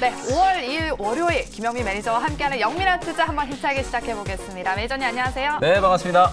네, 5월 2일 월요일 김영민 매니저와 함께하는 영민한 투자 한번 힘차게 시작해보겠습니다. 매니저님 안녕하세요. 네, 반갑습니다.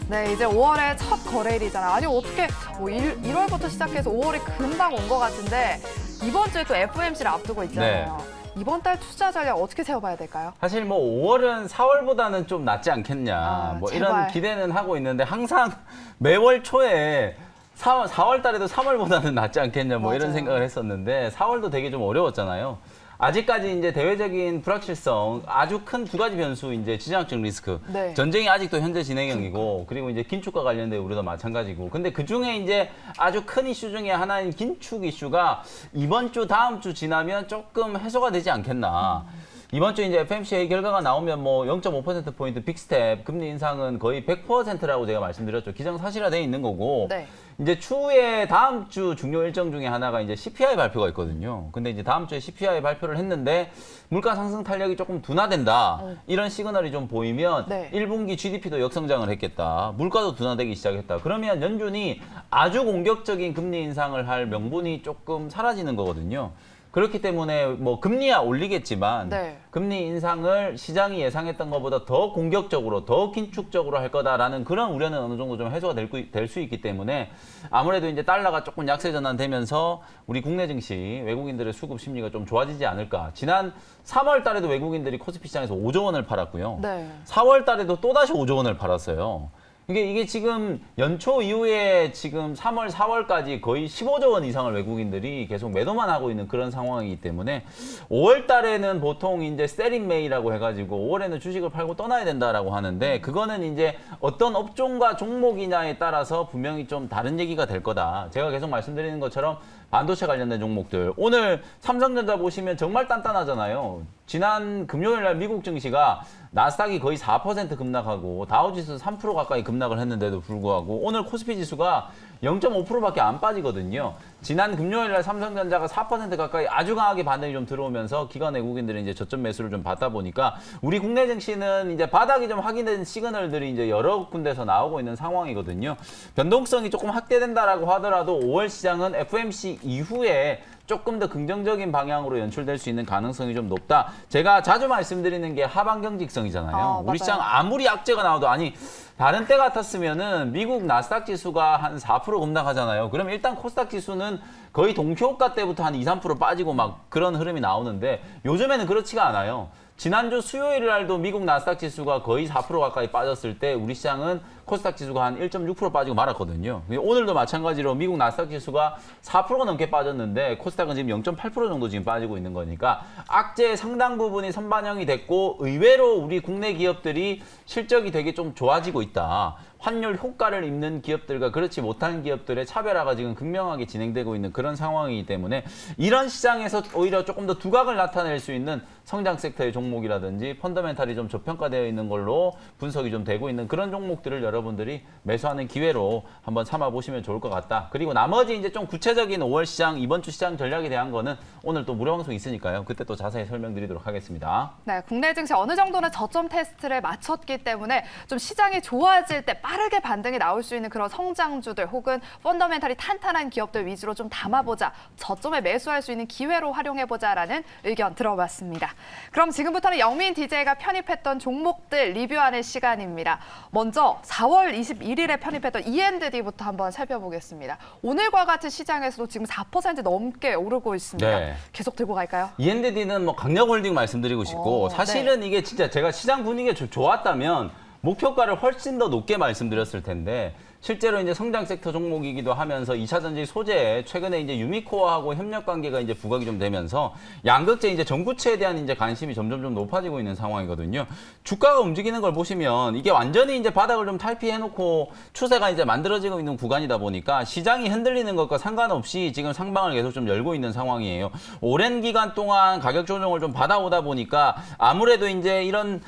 네, 이제 5월의 첫 거래일이잖아요. 아니 어떻게 뭐 1월부터 시작해서 5월이 금방 온 것 같은데 이번 주에 또 FOMC를 앞두고 있잖아요. 네. 이번 달 투자 전략 어떻게 세워봐야 될까요? 사실 뭐 5월은 4월보다는 좀 낫지 않겠냐. 뭐 제발. 이런 기대는 하고 있는데 항상 매월 초에 4월 달에도 3월보다는 낫지 않겠냐 뭐 이런 맞아요. 생각을 했었는데 4월도 되게 좀 어려웠잖아요. 아직까지 이제 대외적인 불확실성 아주 큰 두 가지 변수 이제 지정학적 리스크. 네. 전쟁이 아직도 현재 진행형이고 그리고 이제 긴축과 관련된 우려도 마찬가지고. 근데 그 중에 이제 아주 큰 이슈 중에 하나인 긴축 이슈가 이번 주 다음 주 지나면 조금 해소가 되지 않겠나. 이번 주 이제 FOMC 결과가 나오면 뭐 0.5%포인트 빅스텝 금리 인상은 거의 100%라고 제가 말씀드렸죠. 기정사실화되어 있는 거고. 네. 이제 추후에 다음 주 중요 일정 중에 하나가 이제 CPI 발표가 있거든요. 근데 이제 다음 주에 CPI 발표를 했는데 물가 상승 탄력이 조금 둔화된다. 이런 시그널이 좀 보이면 네. 1분기 GDP도 역성장을 했겠다. 물가도 둔화되기 시작했다. 그러면 연준이 아주 공격적인 금리 인상을 할 명분이 조금 사라지는 거거든요. 그렇기 때문에 뭐 금리야 올리겠지만 네. 금리 인상을 시장이 예상했던 것보다 더 공격적으로 더 긴축적으로 할 거다라는 그런 우려는 어느 정도 좀 해소가 될 수 있기 때문에 아무래도 이제 달러가 조금 약세 전환되면서 우리 국내 증시 외국인들의 수급 심리가 좀 좋아지지 않을까. 지난 3월 달에도 외국인들이 코스피 시장에서 5조 원을 팔았고요. 네. 4월 달에도 또다시 5조 원을 팔았어요. 이게 지금 연초 이후에 지금 3월, 4월까지 거의 15조 원 이상을 외국인들이 계속 매도만 하고 있는 그런 상황이기 때문에 5월 달에는 보통 이제 셀인 메이라고 해가지고 5월에는 주식을 팔고 떠나야 된다라고 하는데 그거는 이제 어떤 업종과 종목이냐에 따라서 분명히 좀 다른 얘기가 될 거다. 제가 계속 말씀드리는 것처럼 반도체 관련된 종목들. 오늘 삼성전자 보시면 정말 단단하잖아요. 지난 금요일 날 미국 증시가 나스닥이 거의 4% 급락하고 다우지수 3% 가까이 급락을 했는데도 불구하고 오늘 코스피 지수가 0.5%밖에 안 빠지거든요. 지난 금요일 날 삼성전자가 4% 가까이 아주 강하게 반등이 좀 들어오면서 기관 외국인들이 이제 저점 매수를 좀 받다 보니까 우리 국내 증시는 이제 바닥이 좀 확인된 시그널들이 이제 여러 군데서 나오고 있는 상황이거든요. 변동성이 조금 확대된다라고 하더라도 5월 시장은 FOMC 이후에 조금 더 긍정적인 방향으로 연출될 수 있는 가능성이 좀 높다. 제가 자주 말씀드리는 게 하방 경직성이잖아요. 우리 시장 아무리 악재가 나와도 아니 다른 때 같았으면은 미국 나스닥 지수가 한 4% 급락하잖아요. 그럼 일단 코스닥 지수는 거의 동시호가 때부터 한 2, 3% 빠지고 막 그런 흐름이 나오는데 요즘에는 그렇지가 않아요. 지난주 수요일 날도 미국 나스닥 지수가 거의 4% 가까이 빠졌을 때 우리 시장은 코스닥 지수가 한 1.6% 빠지고 말았거든요. 오늘도 마찬가지로 미국 나스닥 지수가 4%가 넘게 빠졌는데 코스닥은 지금 0.8% 정도 지금 빠지고 있는 거니까 악재의 상당 부분이 선반영이 됐고 의외로 우리 국내 기업들이 실적이 되게 좀 좋아지고 있다. 환율 효과를 입는 기업들과 그렇지 못한 기업들의 차별화가 지금 극명하게 진행되고 있는 그런 상황이기 때문에 이런 시장에서 오히려 조금 더 두각을 나타낼 수 있는 성장 섹터의 종목이라든지 펀더멘탈이 좀 저평가되어 있는 걸로 분석이 좀 되고 있는 그런 종목들을 여러분들이 매수하는 기회로 한번 삼아보시면 좋을 것 같다. 그리고 나머지 이제 좀 구체적인 5월 시장, 이번 주 시장 전략에 대한 거는 오늘 또 무료 방송 있으니까요. 그때 또 자세히 설명드리도록 하겠습니다. 네, 국내 증시 어느 정도는 저점 테스트를 마쳤기 때문에 좀 시장이 좋아질 때 빠르게 반등이 나올 수 있는 그런 성장주들 혹은 펀더멘탈이 탄탄한 기업들 위주로 좀 담아보자. 저점에 매수할 수 있는 기회로 활용해보자라는 의견 들어봤습니다. 그럼 지금부터는 영민 DJ가 편입했던 종목들 리뷰하는 시간입니다. 먼저 4월 21일에 편입했던 E&D부터 한번 살펴보겠습니다. 오늘과 같은 시장에서도 지금 4% 넘게 오르고 있습니다. 네. 계속 들고 갈까요? E&D는 뭐 강력홀딩 말씀드리고 싶고 사실은 이게 진짜 제가 시장 분위기가 좋았다면 목표가를 훨씬 더 높게 말씀드렸을 텐데 실제로 이제 성장 섹터 종목이기도 하면서 2차 전지 소재에 최근에 이제 유미코어하고 협력 관계가 이제 부각이 좀 되면서 양극재 이제 전구체에 대한 이제 관심이 점점 좀 높아지고 있는 상황이거든요. 주가가 움직이는 걸 보시면 이게 완전히 이제 바닥을 좀 탈피해 놓고 추세가 이제 만들어지고 있는 구간이다 보니까 시장이 흔들리는 것과 상관없이 지금 상방을 계속 좀 열고 있는 상황이에요. 오랜 기간 동안 가격 조정을 좀 받아오다 보니까 아무래도 이제 이런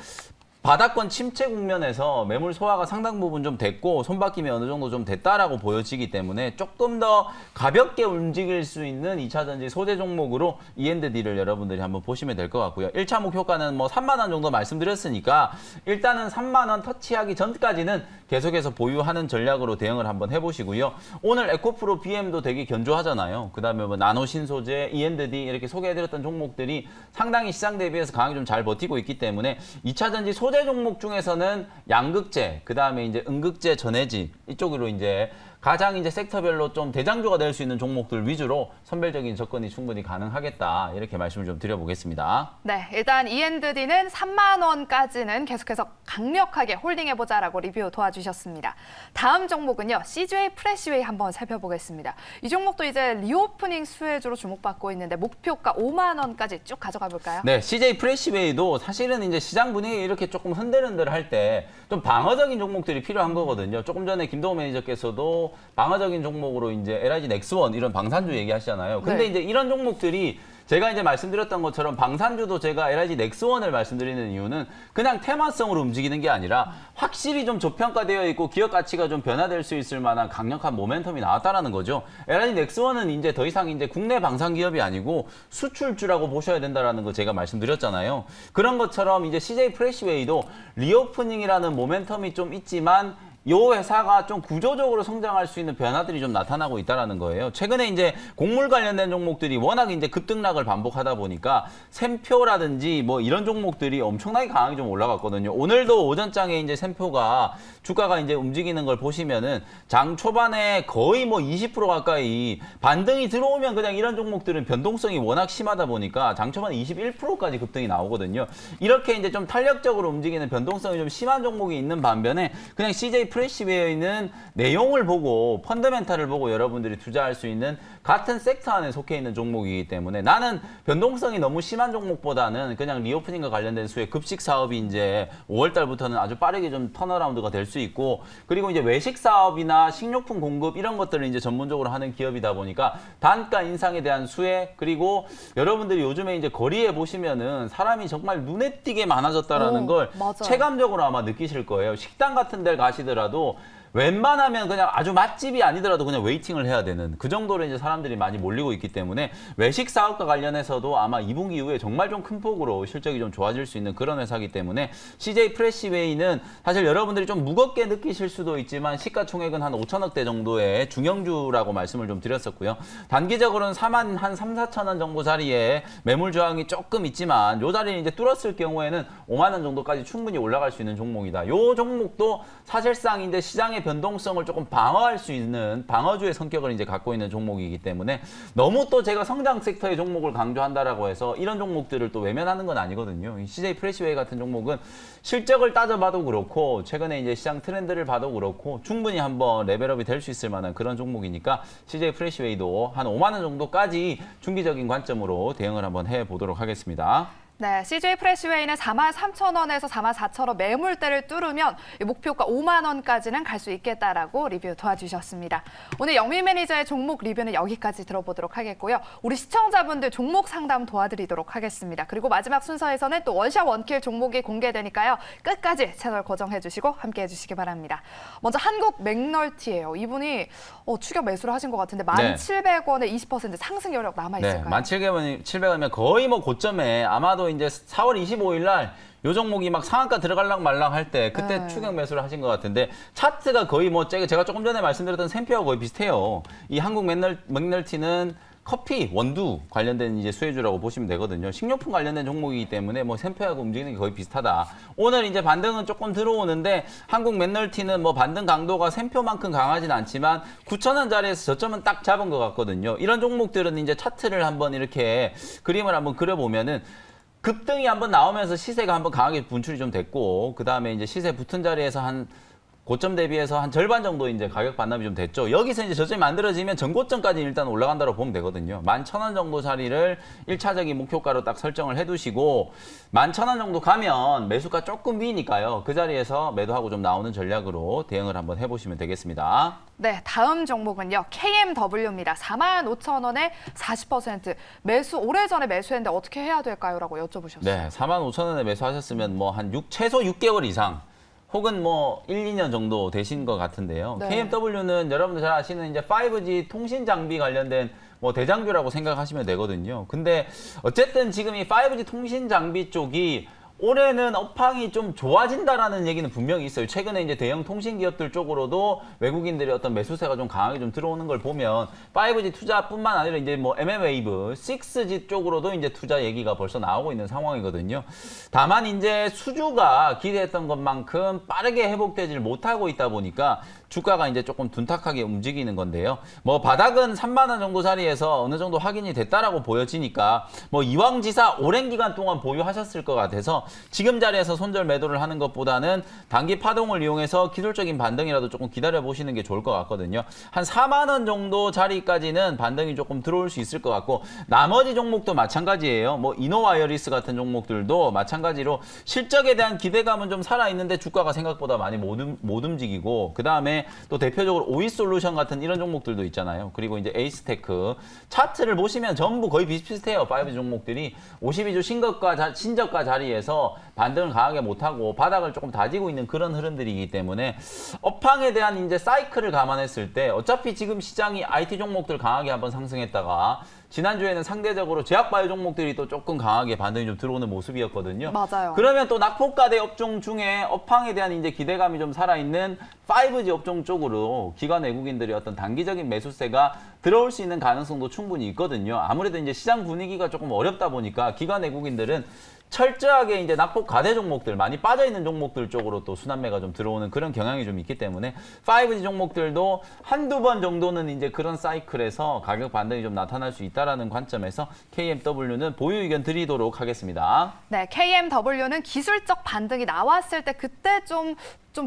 바닥권 침체 국면에서 매물 소화가 상당 부분 좀 됐고 손바뀜이 어느 정도 좀 됐다라고 보여지기 때문에 조금 더 가볍게 움직일 수 있는 2차전지 소재 종목으로 E&D를 여러분들이 한번 보시면 될 것 같고요. 1차 목표가는 뭐 3만 원 정도 말씀드렸으니까 일단은 3만 원 터치하기 전까지는 계속해서 보유하는 전략으로 대응을 한번 해보시고요. 오늘 에코프로 BM도 되게 견조하잖아요. 그다음에 뭐 나노신소재, E&D 이렇게 소개해드렸던 종목들이 상당히 시장 대비해서 강하게 좀 잘 버티고 있기 때문에 2차전지 소재 종목 중에서는 양극재, 그다음에 이제 음극재, 전해지 이쪽으로 이제 가장 이제 섹터별로 좀 대장주가 될 수 있는 종목들 위주로 선별적인 접근이 충분히 가능하겠다. 이렇게 말씀을 좀 드려보겠습니다. 네, 일단 E&D는 3만 원까지는 계속해서 강력하게 홀딩해보자라고 리뷰 도와주셨습니다. 다음 종목은요, CJ 프레시웨이 한번 살펴보겠습니다. 이 종목도 이제 리오프닝 수혜주로 주목받고 있는데 목표가 5만 원까지 쭉 가져가 볼까요? 네, CJ 프레시웨이도 사실은 이제 시장 분위기 이렇게 조금 흔들흔들할 때 좀 방어적인 종목들이 필요한 거거든요. 조금 전에 김동호 매니저께서도 방어적인 종목으로 이제 LIG 넥스원 이런 방산주 얘기하시잖아요. 근데 네. 이제 이런 종목들이 제가 이제 말씀드렸던 것처럼 방산주도 제가 LIG 넥스원을 말씀드리는 이유는 그냥 테마성으로 움직이는 게 아니라 확실히 좀 저평가되어 있고 기업 가치가 좀 변화될 수 있을 만한 강력한 모멘텀이 나왔다라는 거죠. LIG 넥스원은 이제 더 이상 이제 국내 방산 기업이 아니고 수출주라고 보셔야 된다라는 거 제가 말씀드렸잖아요. 그런 것처럼 이제 CJ 프레시웨이도 리오프닝이라는 모멘텀이 좀 있지만 요 회사가 좀 구조적으로 성장할 수 있는 변화들이 좀 나타나고 있다는 거예요. 최근에 이제 곡물 관련된 종목들이 워낙 이제 급등락을 반복하다 보니까 샘표라든지 뭐 이런 종목들이 엄청나게 강하게 좀 올라갔거든요. 오늘도 오전장에 이제 샘표가 주가가 이제 움직이는 걸 보시면은 장 초반에 거의 뭐 20% 가까이 반등이 들어오면 그냥 이런 종목들은 변동성이 워낙 심하다 보니까 장 초반에 21%까지 급등이 나오거든요. 이렇게 이제 좀 탄력적으로 움직이는 변동성이 좀 심한 종목이 있는 반면에 그냥 CJ 프레시웨이는 내용을 보고 펀더멘탈을 보고 여러분들이 투자할 수 있는 같은 섹터 안에 속해 있는 종목이기 때문에 나는 변동성이 너무 심한 종목보다는 그냥 리오프닝과 관련된 수의 급식 사업이 이제 5월 달부터는 아주 빠르게 좀 턴어라운드가 될 수 있고 그리고 이제 외식 사업이나 식료품 공급 이런 것들을 이제 전문적으로 하는 기업이다 보니까 단가 인상에 대한 수혜 그리고 여러분들이 요즘에 이제 거리에 보시면은 사람이 정말 눈에 띄게 많아졌다라는 걸 맞아요. 체감적으로 아마 느끼실 거예요. 식당 같은 데 가시더라도 웬만하면 그냥 아주 맛집이 아니더라도 그냥 웨이팅을 해야 되는 그 정도로 이제 사람들이 많이 몰리고 있기 때문에 외식 사업과 관련해서도 아마 2분기 이후에 정말 좀 큰 폭으로 실적이 좀 좋아질 수 있는 그런 회사이기 때문에 CJ 프레시웨이는 사실 여러분들이 좀 무겁게 느끼실 수도 있지만 시가총액은 한 5천억대 정도의 중형주라고 말씀을 좀 드렸었고요. 단기적으로는 4만 한 3, 4천 원 정도 자리에 매물 저항이 조금 있지만 요 자리를 이제 뚫었을 경우에는 5만 원 정도까지 충분히 올라갈 수 있는 종목이다. 요 종목도 사실상 이제 시장의 변동성을 조금 방어할 수 있는 방어주의 성격을 이제 갖고 있는 종목이기 때문에 너무 또 제가 성장 섹터의 종목을 강조한다라고 해서 이런 종목들을 또 외면하는 건 아니거든요. 이 CJ 프레시웨이 같은 종목은 실적을 따져봐도 그렇고 최근에 이제 시장 트렌드를 봐도 그렇고 충분히 한번 레벨업이 될 수 있을 만한 그런 종목이니까 CJ 프레시웨이도 한 5만 원 정도까지 중기적인 관점으로 대응을 한번 해보도록 하겠습니다. 네, CJ 프레시웨이는 4만 3천 원에서 4만 4천 원 매물대를 뚫으면 목표가 5만 원까지는 갈 수 있겠다라고 리뷰 도와주셨습니다. 오늘 영민 매니저의 종목 리뷰는 여기까지 들어보도록 하겠고요. 우리 시청자분들 종목 상담 도와드리도록 하겠습니다. 그리고 마지막 순서에서는 또 원샷 원킬 종목이 공개되니까요. 끝까지 채널 고정해 주시고 함께해 주시기 바랍니다. 먼저 한국 맥널티예요. 이분이 추격 매수를 하신 것 같은데 1,700원에 20% 상승 여력 남아있을까요? 네, 1,700원이면 거의 뭐 고점에 아마도 이제 4월 25일 날 요 종목이 막 상한가 들어갈랑 말랑 할 때 그때 추격 매수를 하신 것 같은데 차트가 거의 뭐 제가 조금 전에 말씀드렸던 샘표하고 거의 비슷해요. 이 한국 맥널티는 커피, 원두 관련된 이제 수혜주라고 보시면 되거든요. 식료품 관련된 종목이기 때문에 뭐 샘표하고 움직이는 게 거의 비슷하다. 오늘 이제 반등은 조금 들어오는데 한국 맥널티는 뭐 반등 강도가 샘표만큼 강하진 않지만 9,000원 자리에서 저점은 딱 잡은 것 같거든요. 이런 종목들은 이제 차트를 한번 이렇게 그림을 한번 그려보면은 급등이 한번 나오면서 시세가 한번 강하게 분출이 좀 됐고 그 다음에 이제 시세 붙은 자리에서 한 고점 대비해서 한 절반 정도 이제 가격 반납이 좀 됐죠. 여기서 이제 저점이 만들어지면 전고점까지 일단 올라간다고 보면 되거든요. 11,000원 정도 자리를 1차적인 목표가로 딱 설정을 해두시고 11,000원 정도 가면 매수가 조금 위니까요. 그 자리에서 매도하고 좀 나오는 전략으로 대응을 한번 해보시면 되겠습니다. 네, 다음 종목은요. KMW입니다. 45,000원에 40%. 매수 오래전에 매수했는데 어떻게 해야 될까요? 라고 여쭤보셨어요. 네, 45,000원에 매수하셨으면 뭐 한 최소 6개월 이상 혹은 뭐 1, 2년 정도 되신 것 같은데요. 네. KMW는 여러분들 잘 아시는 이제 5G 통신 장비 관련된 뭐 대장주라고 생각하시면 되거든요. 근데 어쨌든 지금 이 5G 통신 장비 쪽이 올해는 업황이 좀 좋아진다라는 얘기는 분명히 있어요. 최근에 이제 대형 통신 기업들 쪽으로도 외국인들의 어떤 매수세가 좀 강하게 좀 들어오는 걸 보면 5G 투자뿐만 아니라 이제 뭐 mm웨이브, 6G 쪽으로도 이제 투자 얘기가 벌써 나오고 있는 상황이거든요. 다만 이제 수주가 기대했던 것만큼 빠르게 회복되질 못하고 있다 보니까 주가가 이제 조금 둔탁하게 움직이는 건데요. 뭐 바닥은 3만 원 정도 자리에서 어느 정도 확인이 됐다라고 보여지니까 뭐 이왕지사 오랜 기간 동안 보유하셨을 것 같아서 지금 자리에서 손절 매도를 하는 것보다는 단기 파동을 이용해서 기술적인 반등이라도 조금 기다려 보시는 게 좋을 것 같거든요. 한 4만 원 정도 자리까지는 반등이 조금 들어올 수 있을 것 같고 나머지 종목도 마찬가지예요. 뭐 이노와이어리스 같은 종목들도 마찬가지로 실적에 대한 기대감은 좀 살아있는데 주가가 생각보다 많이 못 움직이고 그다음에 또 대표적으로 오이솔루션 같은 이런 종목들도 있잖아요. 그리고 이제 에이스테크 차트를 보시면 전부 거의 비슷비슷해요. 5G 종목들이 52주 신저가 자리에서 반등을 강하게 못하고 바닥을 조금 다지고 있는 그런 흐름들이기 때문에 업황에 대한 이제 사이클을 감안했을 때 어차피 지금 시장이 IT 종목들 강하게 한번 상승했다가 지난주에는 상대적으로 제약바이오 종목들이 또 조금 강하게 반등이 좀 들어오는 모습이었거든요. 맞아요. 그러면 또 낙폭과대 업종 중에 업황에 대한 이제 기대감이 좀 살아있는 5G 업종 쪽으로 기관 외국인들이 어떤 단기적인 매수세가 들어올 수 있는 가능성도 충분히 있거든요. 아무래도 이제 시장 분위기가 조금 어렵다 보니까 기관 외국인들은 철저하게 이제 낙폭 과대 종목들 많이 빠져 있는 종목들 쪽으로 또 순환매가 좀 들어오는 그런 경향이 좀 있기 때문에 5G 종목들도 한두 번 정도는 이제 그런 사이클에서 가격 반등이 좀 나타날 수 있다라는 관점에서 KMW는 보유 의견 드리도록 하겠습니다. 네, KMW는 기술적 반등이 나왔을 때 그때 좀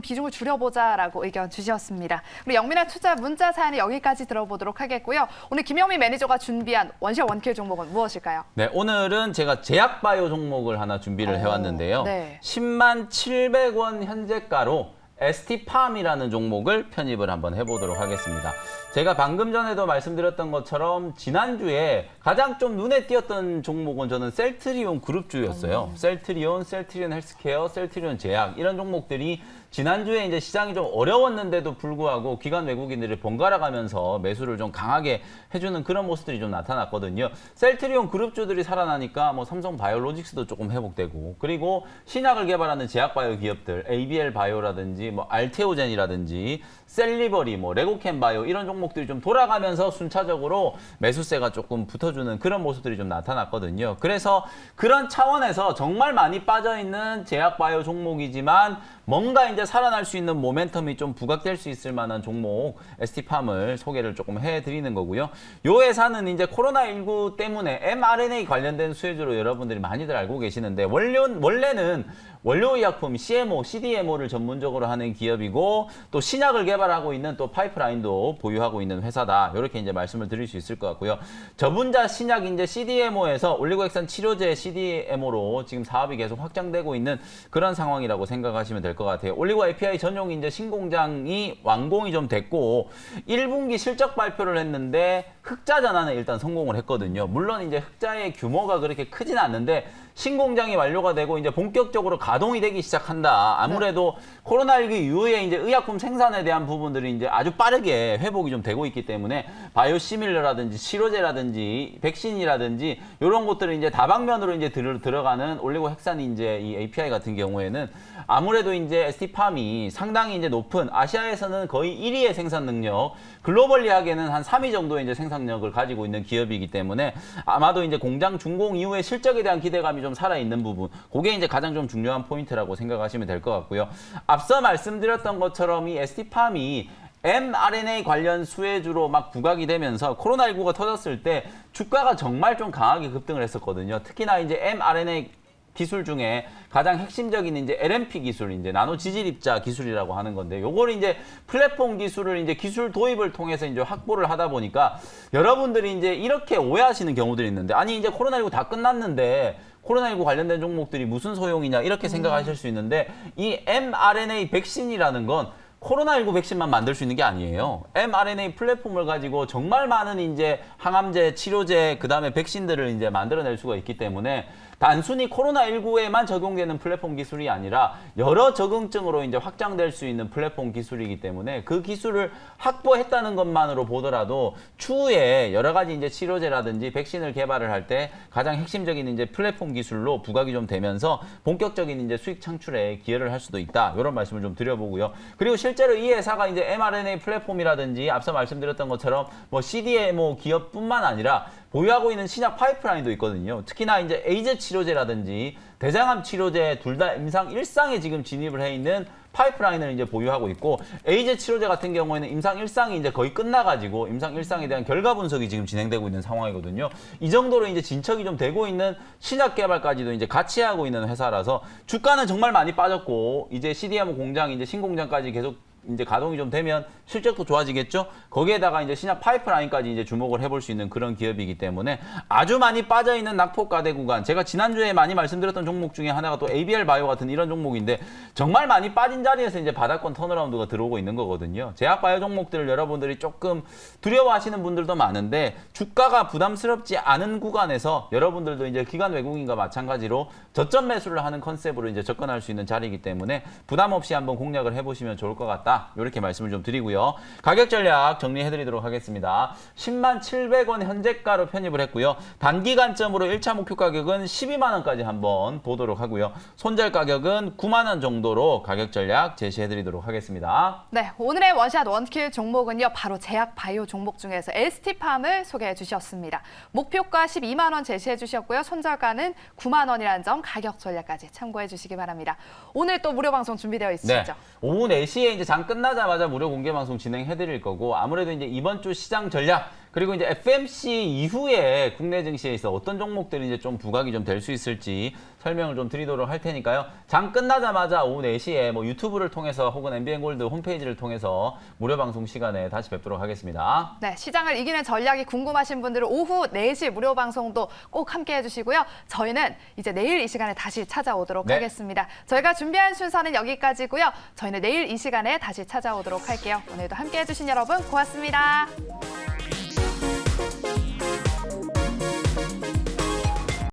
비중을 줄여보자라고 의견 주셨습니다. 우리 영민한 투자 문자 사연은 여기까지 들어보도록 하겠고요. 오늘 김영민 매니저가 준비한 원샷 원킬 종목은 무엇일까요? 네, 오늘은 제가 제약바이오 종목을 하나 준비를 해왔는데요. 네. 10만 700원 현재가로 ST팜이라는 종목을 편입을 한번 해보도록 하겠습니다. 제가 방금 전에도 말씀드렸던 것처럼 지난주에 가장 좀 눈에 띄었던 종목은 저는 셀트리온 그룹주였어요. 셀트리온 헬스케어, 셀트리온 제약 이런 종목들이 지난주에 이제 시장이 좀 어려웠는데도 불구하고 기관 외국인들이 번갈아 가면서 매수를 좀 강하게 해주는 그런 모습들이 좀 나타났거든요. 셀트리온 그룹주들이 살아나니까 뭐 삼성 바이오로직스도 조금 회복되고 그리고 신약을 개발하는 제약바이오 기업들 ABL 바이오라든지 뭐 알테오젠이라든지 셀리버리, 뭐 레고캠 바이오 이런 종목들이 좀 돌아가면서 순차적으로 매수세가 조금 붙어주는 그런 모습들이 좀 나타났거든요. 그래서 그런 차원에서 정말 많이 빠져있는 제약바이오 종목이지만 뭔가 이제 살아날 수 있는 모멘텀이 좀 부각될 수 있을 만한 종목 ST팜을 소개를 조금 해드리는 거고요. 요 회사는 이제 코로나19 때문에 mRNA 관련된 수혜주로 여러분들이 많이들 알고 계시는데 원래는 원료의약품 CMO, CDMO를 전문적으로 하는 기업이고 또 신약을 개발하고 있는 또 파이프라인도 보유하고 있는 회사다. 이렇게 이제 말씀을 드릴 수 있을 것 같고요. 저분자 신약 이제 CDMO에서 올리고액산 치료제 CDMO로 지금 사업이 계속 확장되고 있는 그런 상황이라고 생각하시면 될 것 같아요. 올리고 API 전용 이제 신공장이 완공이 좀 됐고 1분기 실적 발표를 했는데 흑자 전환에 일단 성공을 했거든요. 물론 이제 흑자의 규모가 그렇게 크진 않는데 신공장이 완료가 되고 이제 본격적으로 가동이 되기 시작한다. 아무래도 코로나19 이후에 이제 의약품 생산에 대한 부분들이 이제 아주 빠르게 회복이 좀 되고 있기 때문에 바이오시밀러라든지 치료제라든지 백신이라든지 이런 것들을 이제 다방면으로 이제 들어가는 올리고 헥산 이제 이 API 같은 경우에는 아무래도 이제 ST팜이 상당히 이제 높은 아시아에서는 거의 1위의 생산 능력, 글로벌리하게는 한 3위 정도의 이제 생산력을 가지고 있는 기업이기 때문에 아마도 이제 공장 준공 이후에 실적에 대한 기대감이 좀 살아있는 부분, 그게 이제 가장 좀 중요한 포인트라고 생각하시면 될 것 같고요. 앞서 말씀드렸던 것처럼 이 ST팜이 mRNA 관련 수혜주로 막 부각이 되면서 코로나19가 터졌을 때 주가가 정말 좀 강하게 급등을 했었거든요. 특히나 이제 mRNA 기술 중에 가장 핵심적인 이제 LNP 기술, 이제 나노 지질 입자 기술이라고 하는 건데, 요걸 이제 플랫폼 기술을 이제 기술 도입을 통해서 이제 확보를 하다 보니까 여러분들이 이제 이렇게 오해하시는 경우들이 있는데, 아니 이제 코로나19 다 끝났는데 코로나19 관련된 종목들이 무슨 소용이냐 이렇게 생각하실 수 있는데, 이 mRNA 백신이라는 건 코로나19 백신만 만들 수 있는 게 아니에요. mRNA 플랫폼을 가지고 정말 많은 이제 항암제, 치료제, 그다음에 백신들을 이제 만들어낼 수가 있기 때문에 단순히 코로나19에만 적용되는 플랫폼 기술이 아니라 여러 적응증으로 이제 확장될 수 있는 플랫폼 기술이기 때문에 그 기술을 확보했다는 것만으로 보더라도 추후에 여러 가지 이제 치료제라든지 백신을 개발을 할 때 가장 핵심적인 이제 플랫폼 기술로 부각이 좀 되면서 본격적인 이제 수익 창출에 기여를 할 수도 있다. 이런 말씀을 좀 드려보고요. 그리고 실제로 이 회사가 이제 mRNA 플랫폼이라든지 앞서 말씀드렸던 것처럼 뭐 CDMO 기업뿐만 아니라 보유하고 있는 신약 파이프라인도 있거든요. 특히나 이제 에이즈 치료제라든지 대장암 치료제 둘 다 임상 1상에 지금 진입을 해 있는 파이프라인을 이제 보유하고 있고, 에이즈 치료제 같은 경우에는 임상 1상이 이제 거의 끝나가지고 임상 1상에 대한 결과 분석이 지금 진행되고 있는 상황이거든요. 이 정도로 이제 진척이 좀 되고 있는 신약 개발까지도 이제 같이 하고 있는 회사라서 주가는 정말 많이 빠졌고, 이제 CDMO 공장 이제 신공장까지 계속 이제 가동이 좀 되면 실적도 좋아지겠죠. 거기에다가 이제 신약 파이프라인까지 이제 주목을 해볼 수 있는 그런 기업이기 때문에 아주 많이 빠져 있는 낙폭가대 구간. 제가 지난주에 많이 말씀드렸던 종목 중에 하나가 또 ABL 바이오 같은 이런 종목인데, 정말 많이 빠진 자리에서 이제 바닥권 턴어라운드가 들어오고 있는 거거든요. 제약 바이오 종목들을 여러분들이 조금 두려워하시는 분들도 많은데, 주가가 부담스럽지 않은 구간에서 여러분들도 이제 기관 외국인과 마찬가지로 저점 매수를 하는 컨셉으로 이제 접근할 수 있는 자리이기 때문에 부담 없이 한번 공략을 해보시면 좋을 것 같다. 이렇게 말씀을 좀 드리고요. 가격 전략 정리해드리도록 하겠습니다. 10만 700원 현재가로 편입을 했고요. 단기간점으로 1차 목표 가격은 12만 원까지 한번 보도록 하고요. 손절 가격은 9만 원 정도로 가격 전략 제시해드리도록 하겠습니다. 네, 오늘의 원샷 원킬 종목은요, 바로 제약 바이오 종목 중에서 ST팜을 소개해 주셨습니다. 목표가 12만 원 제시해 주셨고요. 손절가는 9만 원이라는 점, 가격 전략까지 참고해 주시기 바랍니다. 오늘 또 무료 방송 준비되어 있으시죠? 네. 오후 4시에 이제 장 끝나자마자 무료 공개 방송 진행해 드릴 거고, 아무래도 이제 이번 주 시장 전략, 그리고 이제 FMC 이후에 국내 증시에서 어떤 종목들이 이제 좀 부각이 좀 될 수 있을지 설명을 좀 드리도록 할 테니까요. 장 끝나자마자 오후 4시에 뭐 유튜브를 통해서 혹은 MBN골드 홈페이지를 통해서 무료 방송 시간에 다시 뵙도록 하겠습니다. 네, 시장을 이기는 전략이 궁금하신 분들은 오후 4시 무료 방송도 꼭 함께 해주시고요. 저희는 이제 내일 이 시간에 다시 찾아오도록 네. 하겠습니다. 저희가 준비한 순서는 여기까지고요. 저희는 내일 이 시간에 다시 찾아오도록 할게요. 오늘도 함께 해주신 여러분 고맙습니다.